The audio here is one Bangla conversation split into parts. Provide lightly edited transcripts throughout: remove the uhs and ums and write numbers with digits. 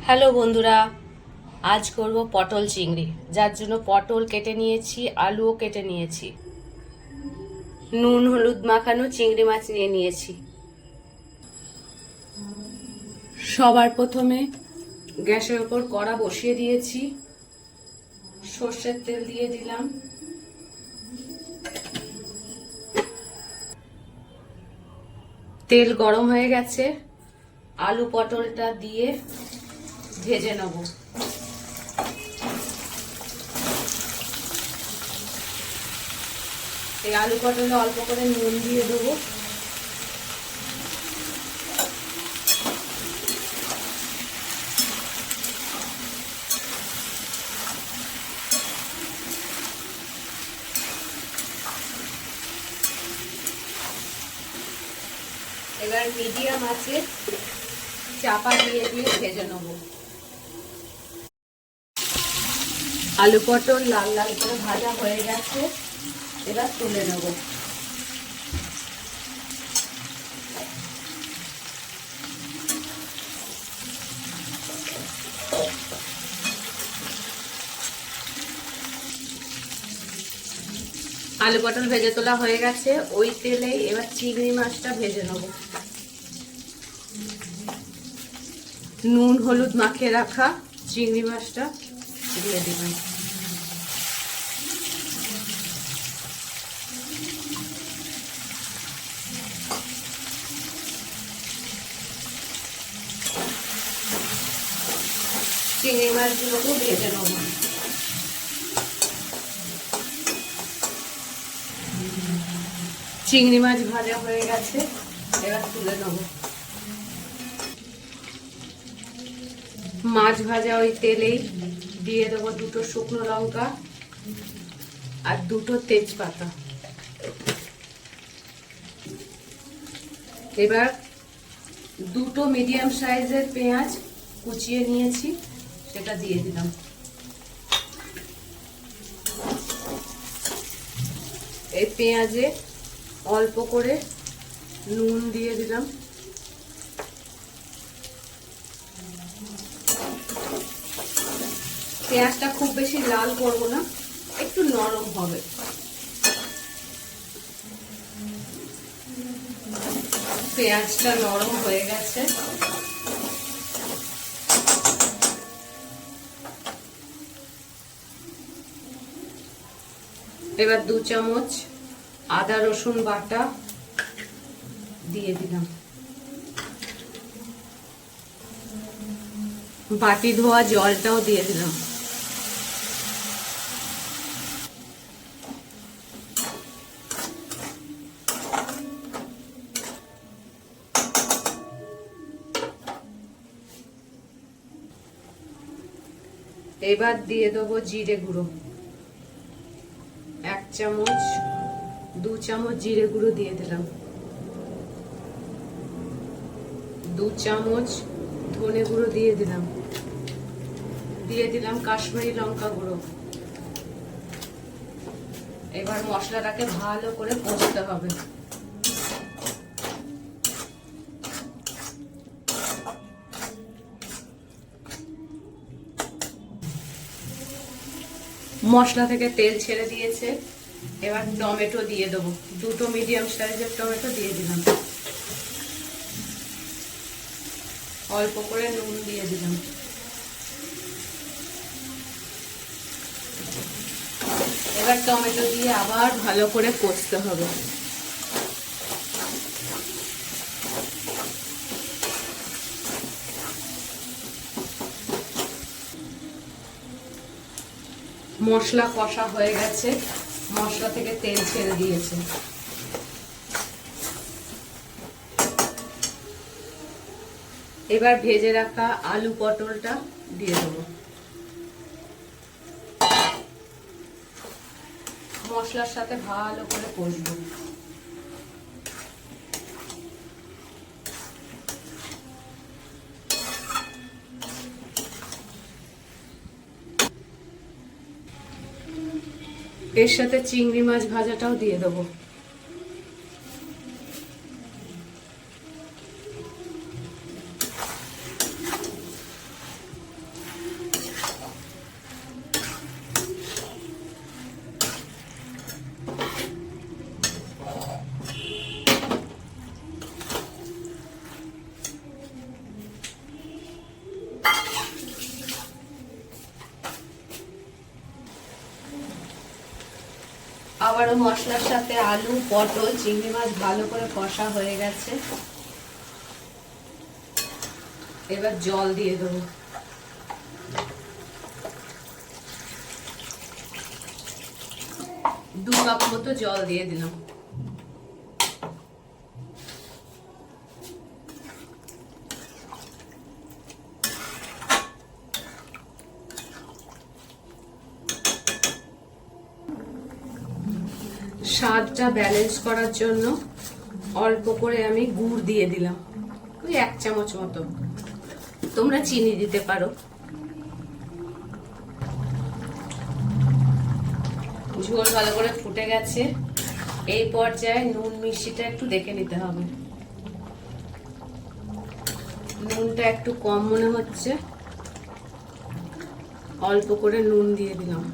হ্যালো বন্ধুরা, আজ করব পটল চিংড়ি। যার জন্য পটল কেটে নিয়েছি, আলুও কেটে নিয়েছি, নুন হলুদ মাখানো চিংড়ি মাছ নিয়ে নিয়েছি। সবার প্রথমে গ্যাসের ওপর কড়া বসিয়ে দিয়েছি, সর্ষের তেল দিয়ে দিলাম। তেল গরম হয়ে গেছে, আলু পটলটা দিয়ে ভেজে নেব। এই আলু পটলে অল্প করে নুন দিয়ে দেবো। এবার মিডিয়াম আছে চাপা দিয়ে দিয়ে ভেজে নেব। আলু পটল লাল লাল করে ভাজা হয়ে গেছে, এবার তুলে নেব। আলু পটল ভেজে তোলা হয়ে গেছে, ওই তেলেই এবার চিংড়ি মাছটা ভেজে নেব। নুন হলুদ মাখিয়ে রাখা চিংড়ি মাছটা দিয়ে দিলাম। চিংড়ি মাছগুলোকে ভেজে নেব। চিংড়ি মাছ ভাজা হয়ে গেছে, এবার তুলে নেব। মাছ ভাজা ওই তেলেই দিয়ে দেবো দুটো শুকনো লঙ্কা আর দুটো তেজপাতা। এবার দুটো মিডিয়াম সাইজের পেঁয়াজ কুচিয়ে নিয়েছি, সেটা দিয়ে দিলাম। এই পেঁয়াজে অল্প করে নুন দিয়ে দিলাম। পেঁয়াজটা খুব বেশি লাল করব না, একটু নরম হবে। পেঁয়াজটা নরম হয়ে গেছে, এবার 2 চামচ আদা রসুন বাটা দিয়ে দিলাম। বাটি ধোয়া জলটাও দিয়ে দিলাম। এবার দিয়ে দেবো জিরে গুঁড়ো 1 চামচ, 2 চামচ জিরে গুঁড়ো দিয়ে দিলাম। 2 চামচ ধনে গুঁড়ো দিয়ে দিলাম। দিয়ে দিলাম কাশ্মীরি লঙ্কা গুঁড়ো। এবার মশলাটাকে ভালো করে কষতে হবে। মশলা থেকে তেল ছেড়ে দিয়েছে, এবার টমেটো দিয়ে দেবো। দুটো মিডিয়াম সাইজের টমেটো দিয়ে দিলাম। অল্প করে নুন দিয়ে দিলাম। এবার টমেটো দিয়ে আবার ভালো করে কষতে হবে। মশলা কষা হয়ে গেছে, মশলা থেকে তেল ছেড়ে দিয়েছে। এবার ভেজে রাখা আলু পটলটা দিয়ে দেবো। মশলার সাথে ভালো করে কষবো। এর সাথে চিংড়ি মাছ ভাজাটাও দিয়ে দেবো। আবারও মশলার সাথে আলু, পটল, চিংড়ি মাছ ভালো করে কষা হয়ে গেছে। এবার জল দিয়ে দেবো। দু কাপ মতো জল দিয়ে দিলাম। স্বাদটা ব্যালেন্স করার জন্য অল্প করে আমি গুড় দিয়ে দিলাম, ওই 1 চামচ মতো। তোমরা চিনি দিতে পারো। ঝোল ভালো করে ফুটে গেছে। এই পর্যায়ে নুন মিষ্টিটা একটু দেখে নিতে হবে। নুনটা একটু কম মনে হচ্ছে, অল্প করে নুন দিয়ে দিলাম।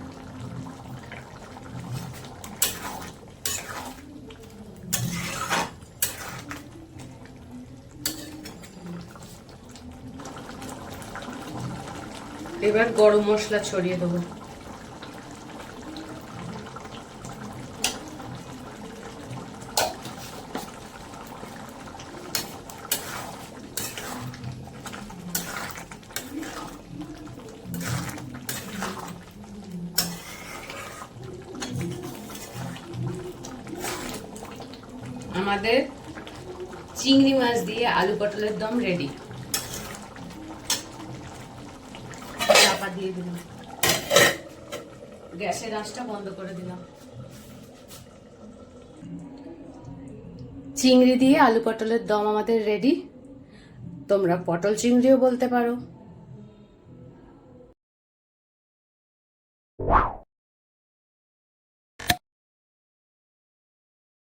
এবার গরম মশলা ছড়িয়ে দেবো। আমাদের চিংড়ি মাছ দিয়ে আলু পটলের দম রেডি। চাপা দিয়ে দিলাম, গ্যাসের আঁচটা বন্ধ করে দিলাম। চিংড়ি দিয়ে আলু পটলের দম আমাদের রেডি। তোমরা পটল চিংড়িও বলতে পারো।